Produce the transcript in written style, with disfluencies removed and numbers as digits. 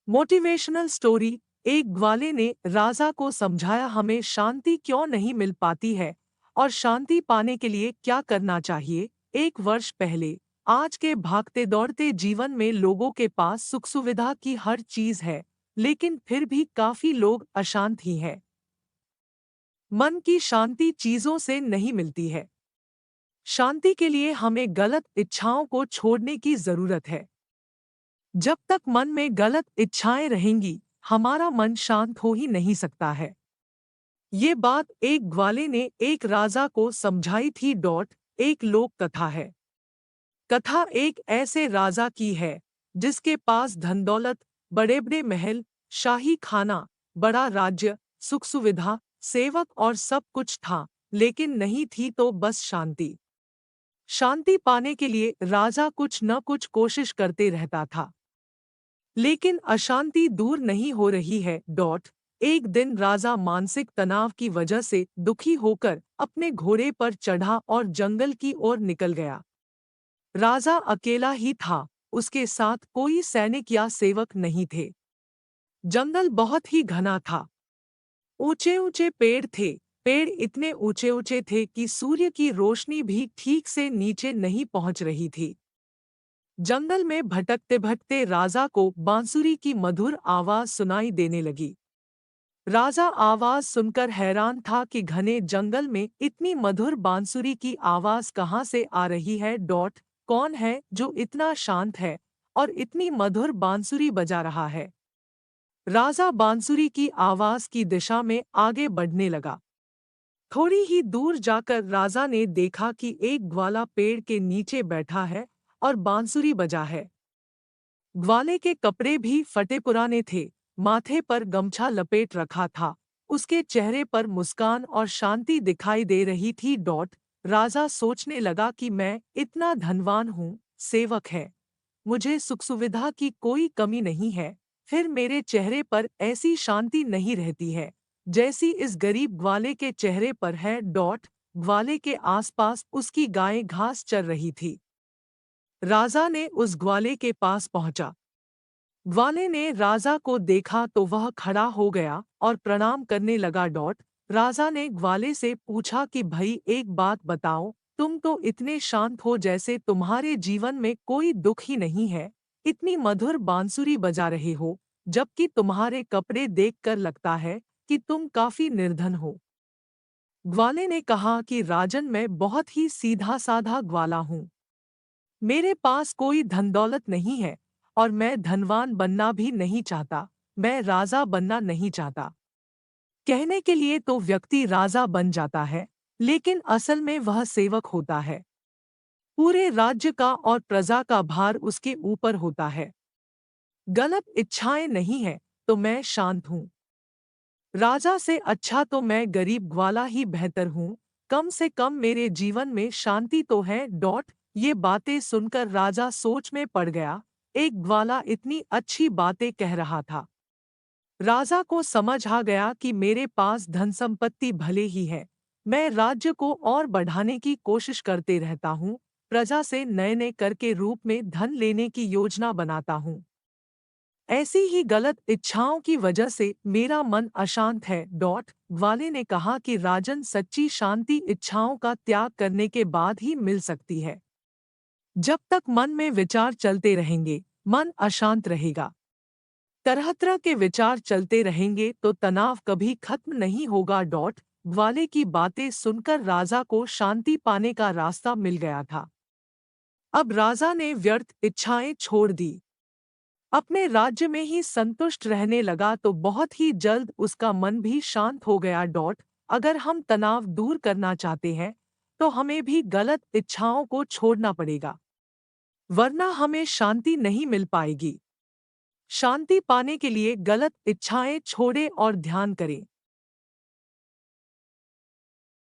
Motivational story. एक ग्वाले ने राजा को समझाया हमें शांति क्यों नहीं मिल पाती है और शांति पाने के लिए क्या करना चाहिए। एक वर्ष पहले, आज के भागते दौड़ते जीवन में लोगों के पास सुख सुविधा की हर चीज है, लेकिन फिर भी काफी लोग अशांत ही हैं। मन की शांति चीजों से नहीं मिलती है। शांति के लिए हमें गलत इच्छाओं को छोड़ने की जरूरत है। जब तक मन में गलत इच्छाएं रहेंगी, हमारा मन शांत हो ही नहीं सकता है। ये बात एक ग्वाले ने एक राजा को समझाई थी। एक लोक कथा है। कथा एक ऐसे राजा की है जिसके पास धन दौलत, बड़े बड़े महल, शाही खाना, बड़ा राज्य, सुख सुविधा, सेवक और सब कुछ था, लेकिन नहीं थी तो बस शांति। शांति पाने के लिए राजा कुछ न कुछ कोशिश करते रहता था, लेकिन अशांति दूर नहीं हो रही है। एक दिन राजा मानसिक तनाव की वजह से दुखी होकर अपने घोड़े पर चढ़ा और जंगल की ओर निकल गया। राजा अकेला ही था, उसके साथ कोई सैनिक या सेवक नहीं थे। जंगल बहुत ही घना था। ऊंचे ऊंचे पेड़ थे। पेड़ इतने ऊंचे ऊंचे थे कि सूर्य की रोशनी भी ठीक से नीचे नहीं पहुंच रही थी। जंगल में भटकते भटकते राजा को बांसुरी की मधुर आवाज सुनाई देने लगी। राजा आवाज सुनकर हैरान था कि घने जंगल में इतनी मधुर बांसुरी की आवाज कहाँ से आ रही है। कौन है जो इतना शांत है और इतनी मधुर बांसुरी बजा रहा है। राजा बांसुरी की आवाज की दिशा में आगे बढ़ने लगा। थोड़ी ही दूर जाकर राजा ने देखा कि एक ग्वाला पेड़ के नीचे बैठा है और बांसुरी बजा है। ग्वाले के कपड़े भी फटे पुराने थे, माथे पर गमछा लपेट रखा था। उसके चेहरे पर मुस्कान और शांति दिखाई दे रही थी। राजा सोचने लगा कि मैं इतना धनवान हूँ, सेवक है, मुझे सुख सुविधा की कोई कमी नहीं है, फिर मेरे चेहरे पर ऐसी शांति नहीं रहती है जैसी इस गरीब ग्वाले के चेहरे पर है। ग्वाले के आसपास उसकी गायें घास चर रही थी। राजा ने उस ग्वाले के पास पहुंचा। ग्वाले ने राजा को देखा तो वह खड़ा हो गया और प्रणाम करने लगा। राजा ने ग्वाले से पूछा कि भाई एक बात बताओ, तुम तो इतने शांत हो जैसे तुम्हारे जीवन में कोई दुख ही नहीं है, इतनी मधुर बांसुरी बजा रहे हो, जबकि तुम्हारे कपड़े देखकर लगता है कि तुम काफी निर्धन हो। ग्वाले ने कहा कि राजन, मैं बहुत ही सीधा साधा ग्वाला हूँ। मेरे पास कोई धन दौलत नहीं है और मैं धनवान बनना भी नहीं चाहता। मैं राजा बनना नहीं चाहता। कहने के लिए तो व्यक्ति राजा बन जाता है, लेकिन असल में वह सेवक होता है। पूरे राज्य का और प्रजा का भार उसके ऊपर होता है। गलत इच्छाएं नहीं है तो मैं शांत हूँ। राजा से अच्छा तो मैं गरीब ग्वाला ही बेहतर हूँ। कम से कम मेरे जीवन में शांति तो है। ये बातें सुनकर राजा सोच में पड़ गया। एक ग्वाला इतनी अच्छी बातें कह रहा था। राजा को समझ आ गया कि मेरे पास धन संपत्ति भले ही है, मैं राज्य को और बढ़ाने की कोशिश करते रहता हूँ, प्रजा से नए नए कर के रूप में धन लेने की योजना बनाता हूँ। ऐसी ही गलत इच्छाओं की वजह से मेरा मन अशांत है। ग्वाले ने कहा कि राजन, सच्ची शांति इच्छाओं का त्याग करने के बाद ही मिल सकती है। जब तक मन में विचार चलते रहेंगे, मन अशांत रहेगा। तरह तरह के विचार चलते रहेंगे तो तनाव कभी खत्म नहीं होगा। ग्वाले की बातें सुनकर राजा को शांति पाने का रास्ता मिल गया था। अब राजा ने व्यर्थ इच्छाएं छोड़ दी, अपने राज्य में ही संतुष्ट रहने लगा तो बहुत ही जल्द उसका मन भी शांत हो गया। अगर हम तनाव दूर करना चाहते हैं तो हमें भी गलत इच्छाओं को छोड़ना पड़ेगा, वरना हमें शांति नहीं मिल पाएगी। शांति पाने के लिए गलत इच्छाएं छोड़ें और ध्यान करें।